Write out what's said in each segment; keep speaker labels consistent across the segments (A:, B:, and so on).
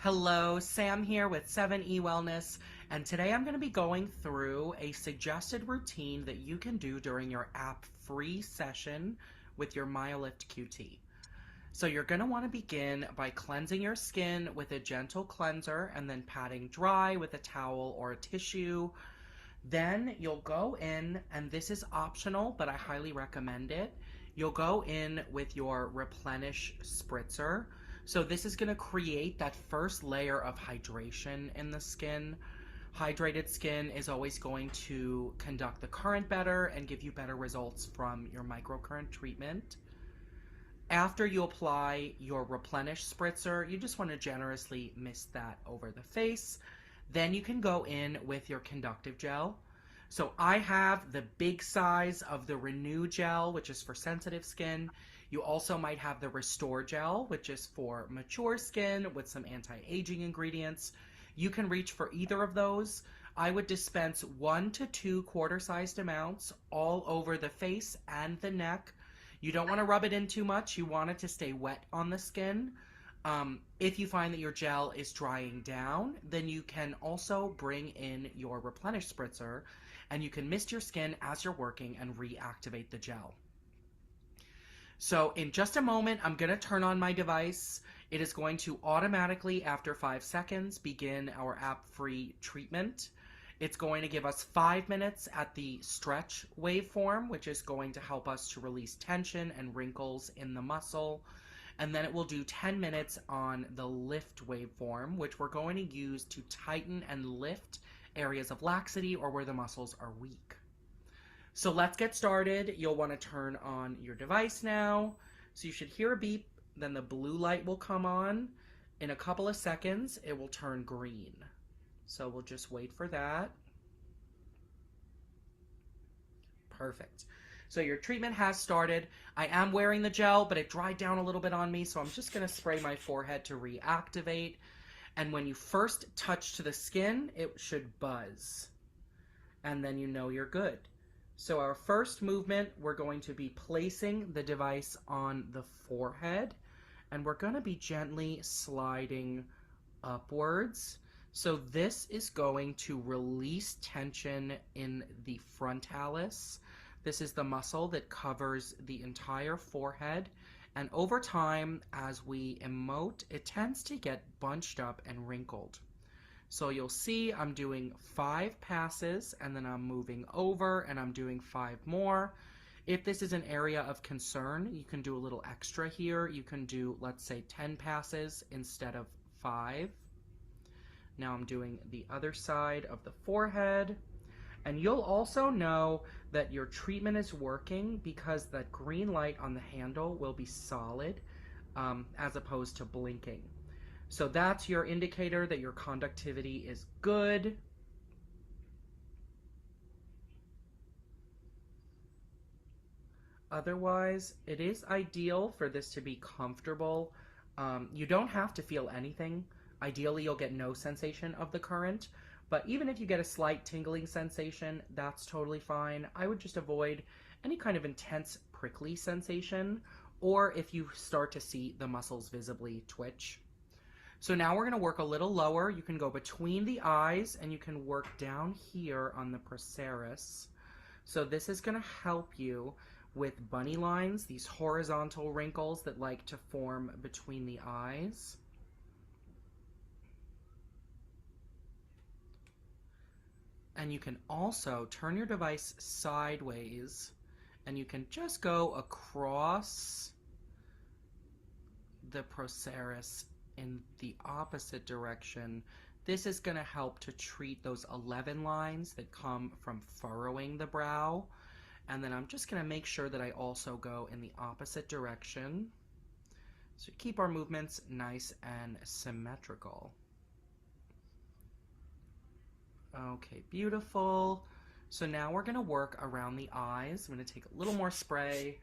A: Hello, Sam here with 7E Wellness, and today I'm going to be going through a suggested routine that you can do during your app-free session with your MyLift QT. So you're going to want to begin by cleansing your skin with a gentle cleanser and then patting dry with a towel or a tissue. Then you'll go in, and this is optional, but I highly recommend it. You'll go in with your replenish spritzer. So this is going to create that first layer of hydration in the skin. Hydrated skin is always going to conduct the current better and give you better results from your microcurrent treatment. After you apply your replenish spritzer, you just want to generously mist that over the face. Then you can go in with your conductive gel. So I have the big size of the Renew gel, which is for sensitive skin. You also might have the Restore gel, which is for mature skin with some anti-aging ingredients. You can reach for either of those. I would dispense 1 to 2 quarter-sized amounts all over the face and the neck. You don't want to rub it in too much. You want it to stay wet on the skin. If you find that your gel is drying down, then you can also bring in your replenish spritzer and you can mist your skin as you're working and reactivate the gel. So in just a moment, I'm going to turn on my device. It is going to automatically, after 5 seconds, begin our app-free treatment. It's going to give us 5 minutes at the stretch waveform, which is going to help us to release tension and wrinkles in the muscle. And then it will do 10 minutes on the lift waveform, which we're going to use to tighten and lift areas of laxity or where the muscles are weak. So let's get started. You'll want to turn on your device now. So you should hear a beep, then the blue light will come on. In a couple of seconds, it will turn green. So we'll just wait for that. Perfect. So your treatment has started. I am wearing the gel, but it dried down a little bit on me, so I'm just going to spray my forehead to reactivate. And when you first touch to the skin, it should buzz. And then you know you're good. So our first movement, we're going to be placing the device on the forehead, and we're going to be gently sliding upwards. So this is going to release tension in the frontalis. This is the muscle that covers the entire forehead. And over time, as we emote, it tends to get bunched up and wrinkled. So you'll see I'm doing 5 passes and then I'm moving over and I'm doing 5 more. If this is an area of concern, you can do a little extra here. You can do, let's say, 10 passes instead of 5. Now I'm doing the other side of the forehead. And you'll also know that your treatment is working because that green light on the handle will be solid as opposed to blinking. So that's your indicator that your conductivity is good. Otherwise, it is ideal for this to be comfortable. You don't have to feel anything. Ideally, you'll get no sensation of the current. But even if you get a slight tingling sensation, that's totally fine. I would just avoid any kind of intense prickly sensation, or if you start to see the muscles visibly twitch. So now we're going to work a little lower. You can go between the eyes and you can work down here on the procerus. So this is going to help you with bunny lines, these horizontal wrinkles that like to form between the eyes. And you can also turn your device sideways and you can just go across the procerus in the opposite direction. This is going to help to treat those 11 lines that come from furrowing the brow. And then I'm just going to make sure that I also go in the opposite direction. So keep our movements nice and symmetrical. Okay, beautiful. So now we're going to work around the eyes. I'm going to take a little more spray.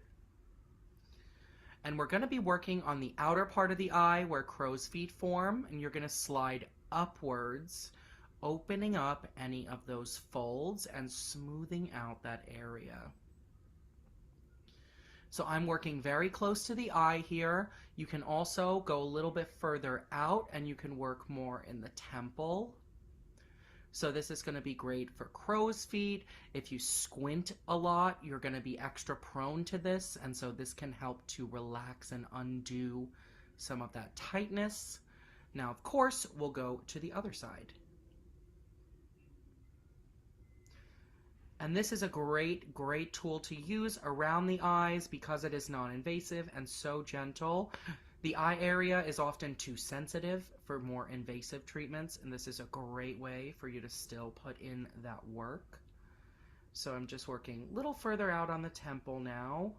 A: And we're going to be working on the outer part of the eye where crow's feet form. And you're going to slide upwards, opening up any of those folds and smoothing out that area. So I'm working very close to the eye here. You can also go a little bit further out and you can work more in the temple. So this is going to be great for crow's feet. If you squint a lot, you're going to be extra prone to this, and so this can help to relax and undo some of that tightness. Now, of course, we'll go to the other side. And this is a great, great tool to use around the eyes because it is non-invasive and so gentle. The eye area is often too sensitive for more invasive treatments, and this is a great way for you to still put in that work. So I'm just working a little further out on the temple now.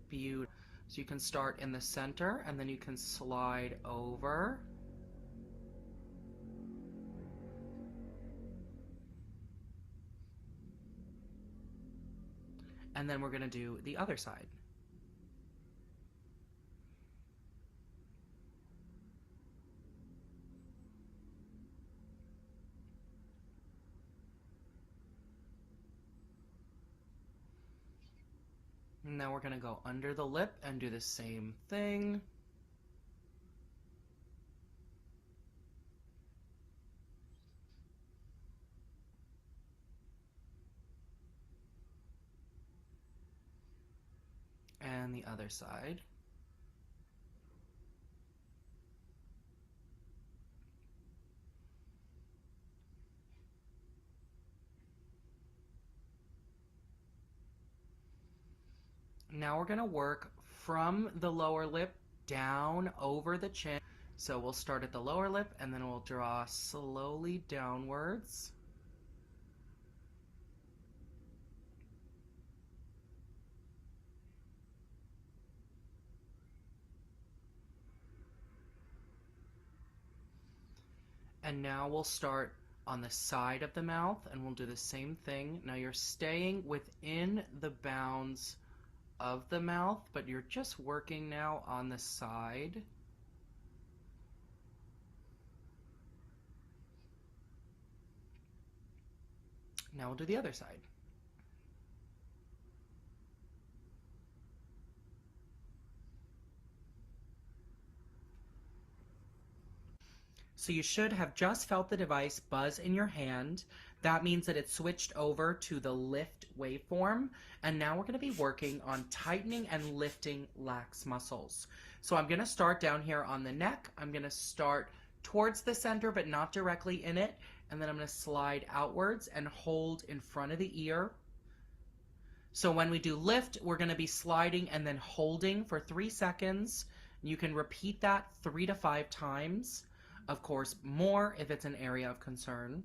A: Beautiful. So you can start in the center and then you can slide over. And then we're going to do the other side. And now we're going to go under the lip and do the same thing. And the other side. Now we're going to work from the lower lip down over the chin. So we'll start at the lower lip and then we'll draw slowly downwards. And now we'll start on the side of the mouth and we'll do the same thing. Now you're staying within the bounds of the mouth, but you're just working now on the side. Now we'll do the other side. So you should have just felt the device buzz in your hand. That means that it switched over to the lift waveform. And now we're going to be working on tightening and lifting lax muscles. So I'm going to start down here on the neck. I'm going to start towards the center, but not directly in it. And then I'm going to slide outwards and hold in front of the ear. So when we do lift, we're going to be sliding and then holding for 3 seconds. You can repeat that 3 to 5 times. Of course, more if it's an area of concern.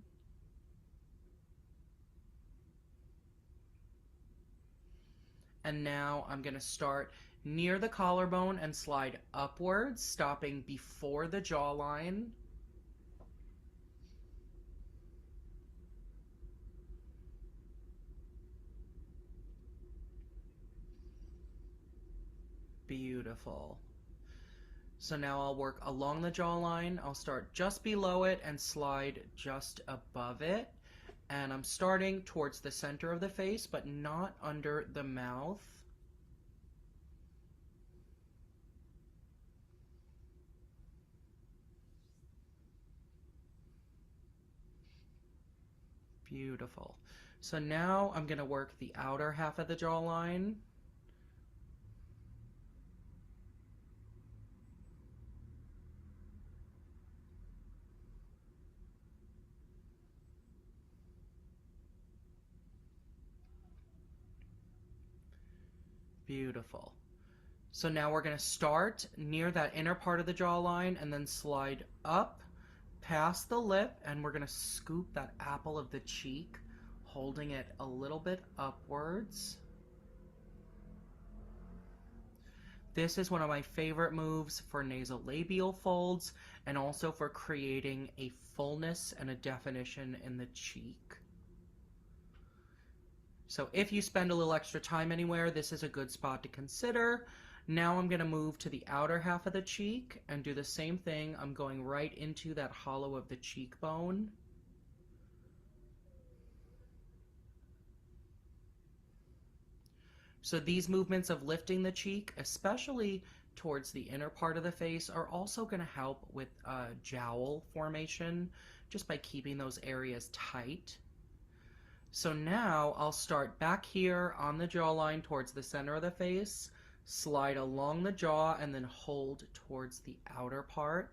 A: And now I'm going to start near the collarbone and slide upwards, stopping before the jawline. Beautiful. So now I'll work along the jawline. I'll start just below it and slide just above it. And I'm starting towards the center of the face, but not under the mouth. Beautiful. So now I'm going to work the outer half of the jawline. Beautiful. So now we're going to start near that inner part of the jawline and then slide up past the lip, and we're going to scoop that apple of the cheek, holding it a little bit upwards. This is one of my favorite moves for nasolabial folds and also for creating a fullness and a definition in the cheek. So if you spend a little extra time anywhere, this is a good spot to consider. Now I'm going to move to the outer half of the cheek and do the same thing. I'm going right into that hollow of the cheekbone. So these movements of lifting the cheek, especially towards the inner part of the face, are also going to help with jowl formation just by keeping those areas tight. So now I'll start back here on the jawline towards the center of the face, slide along the jaw, and then hold towards the outer part.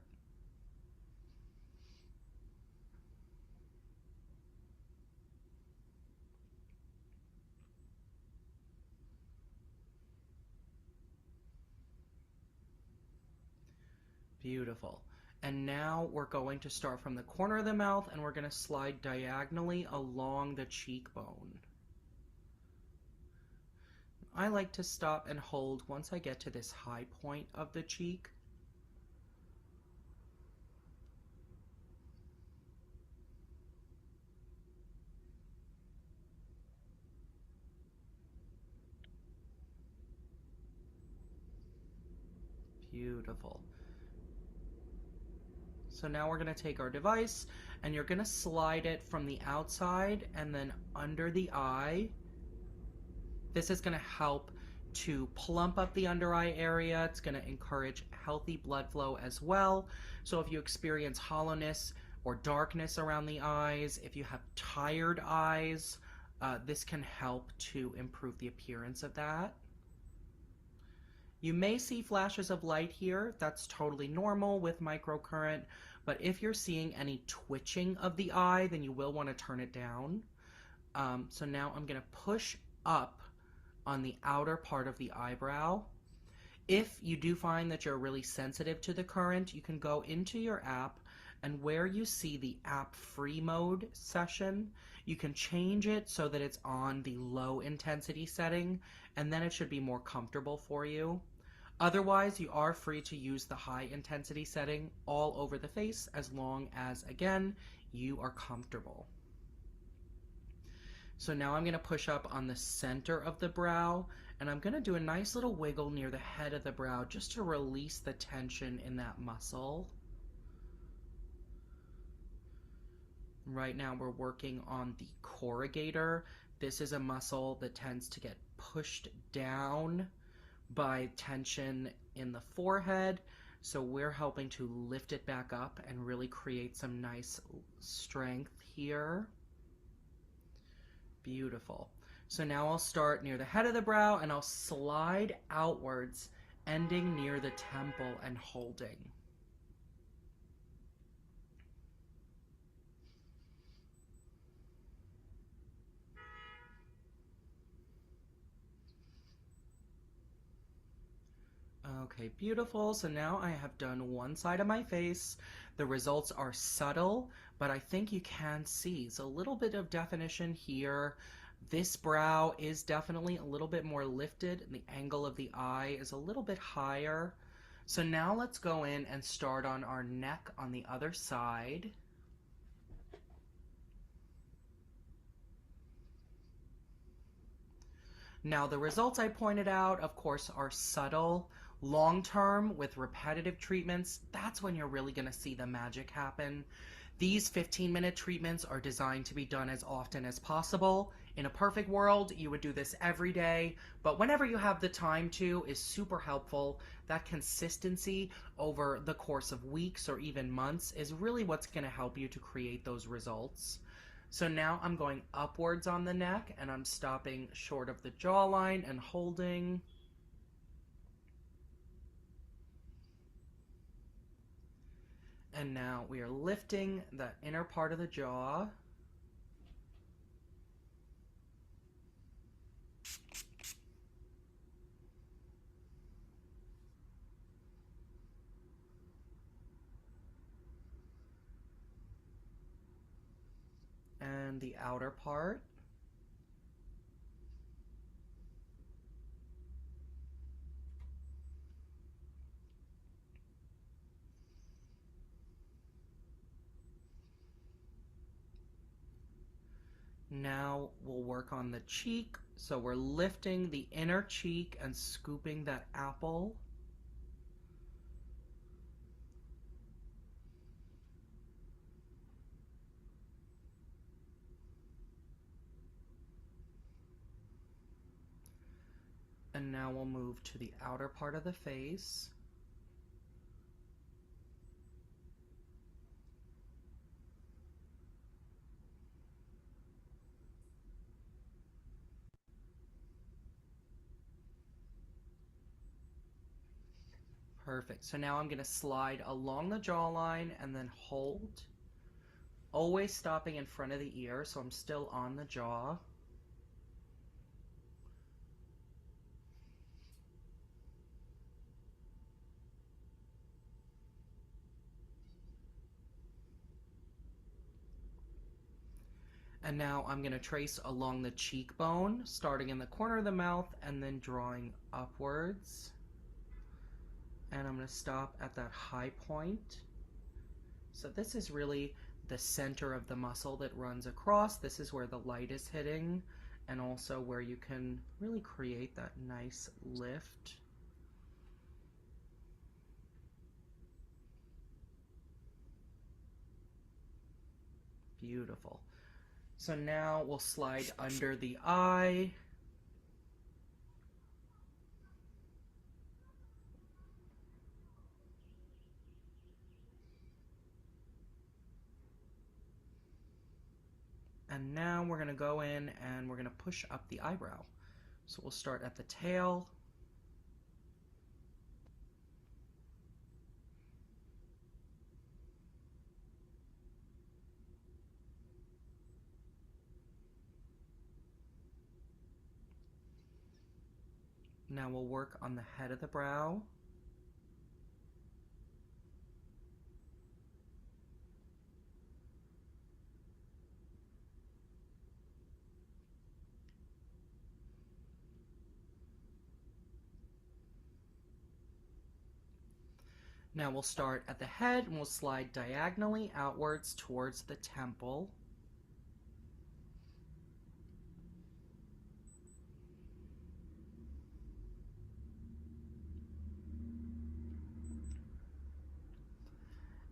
A: Beautiful. And now we're going to start from the corner of the mouth and we're going to slide diagonally along the cheekbone. I like to stop and hold once I get to this high point of the cheek. Beautiful. So now we're going to take our device and you're going to slide it from the outside and then under the eye. This is going to help to plump up the under eye area. It's going to encourage healthy blood flow as well. So if you experience hollowness or darkness around the eyes, if you have tired eyes, this can help to improve the appearance of that. You may see flashes of light here. That's totally normal with microcurrent, but if you're seeing any twitching of the eye, then you will want to turn it down. So now I'm going to push up on the outer part of the eyebrow. If you do find that you're really sensitive to the current, you can go into your app, and where you see the app free mode session, you can change it so that it's on the low intensity setting, and then it should be more comfortable for you. Otherwise, you are free to use the high intensity setting all over the face as long as, again, you are comfortable. So now I'm going to push up on the center of the brow, and I'm going to do a nice little wiggle near the head of the brow just to release the tension in that muscle. Right now we're working on the corrugator. This is a muscle that tends to get pushed down by tension in the forehead. So we're helping to lift it back up and really create some nice strength here. Beautiful. So now I'll start near the head of the brow and I'll slide outwards, ending near the temple and holding. Okay, beautiful. So now I have done one side of my face. The results are subtle, but I think you can see. So a little bit of definition here. This brow is definitely a little bit more lifted, and the angle of the eye is a little bit higher. So now let's go in and start on our neck on the other side. Now the results I pointed out, of course, are subtle. Long term, with repetitive treatments, that's when you're really going to see the magic happen. These 15-minute treatments are designed to be done as often as possible. In a perfect world, you would do this every day, but whenever you have the time to is super helpful. That consistency over the course of weeks or even months is really what's going to help you to create those results. So now I'm going upwards on the neck and I'm stopping short of the jawline and holding. And now we are lifting the inner part of the jaw. And the outer part. Now we'll work on the cheek. So we're lifting the inner cheek and scooping that apple. And now we'll move to the outer part of the face. Perfect. So now I'm going to slide along the jawline and then hold. Always stopping in front of the ear, so I'm still on the jaw. And now I'm going to trace along the cheekbone, starting in the corner of the mouth and then drawing upwards. And I'm going to stop at that high point. So this is really the center of the muscle that runs across. This is where the light is hitting, and also where you can really create that nice lift. Beautiful. So now we'll slide under the eye. And now we're going to go in and we're going to push up the eyebrow. So we'll start at the tail. Now we'll work on the head of the brow. Now we'll start at the head and we'll slide diagonally outwards towards the temple.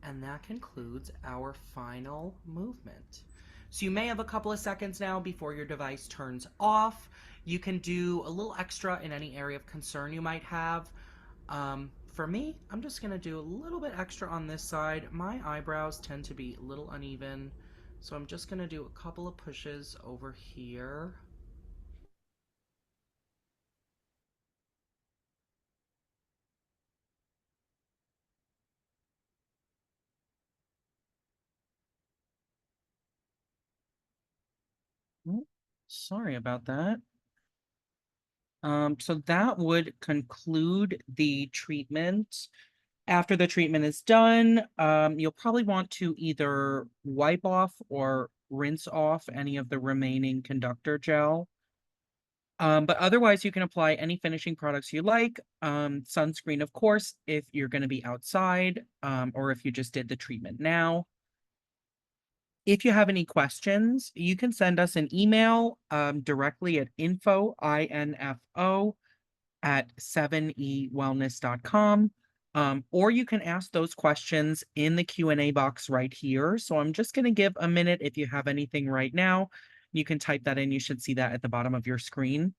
A: And that concludes our final movement. So you may have a couple of seconds now before your device turns off. You can do a little extra in any area of concern you might have. For me, I'm just going to do a little bit extra on this side. My eyebrows tend to be a little uneven, so I'm just going to do a couple of pushes over here. Sorry about that. So that would conclude the treatment. After the treatment is done, you'll probably want to either wipe off or rinse off any of the remaining conductor gel. But otherwise, you can apply any finishing products you like. Sunscreen, of course, if you're going to be outside, or if you just did the treatment now. If you have any questions, you can send us an email directly at info, I-N-F-O, at 7ewellness.com. Or you can ask those questions in the Q&A box right here. So I'm just going to give a minute. If you have anything right now, you can type that in. You should see that at the bottom of your screen.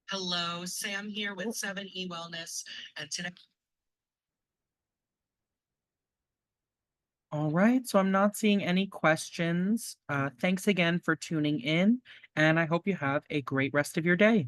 A: Hello, Sam here with 7E Wellness, and today. All right, so I'm not seeing any questions. Thanks again for tuning in, and I hope you have a great rest of your day.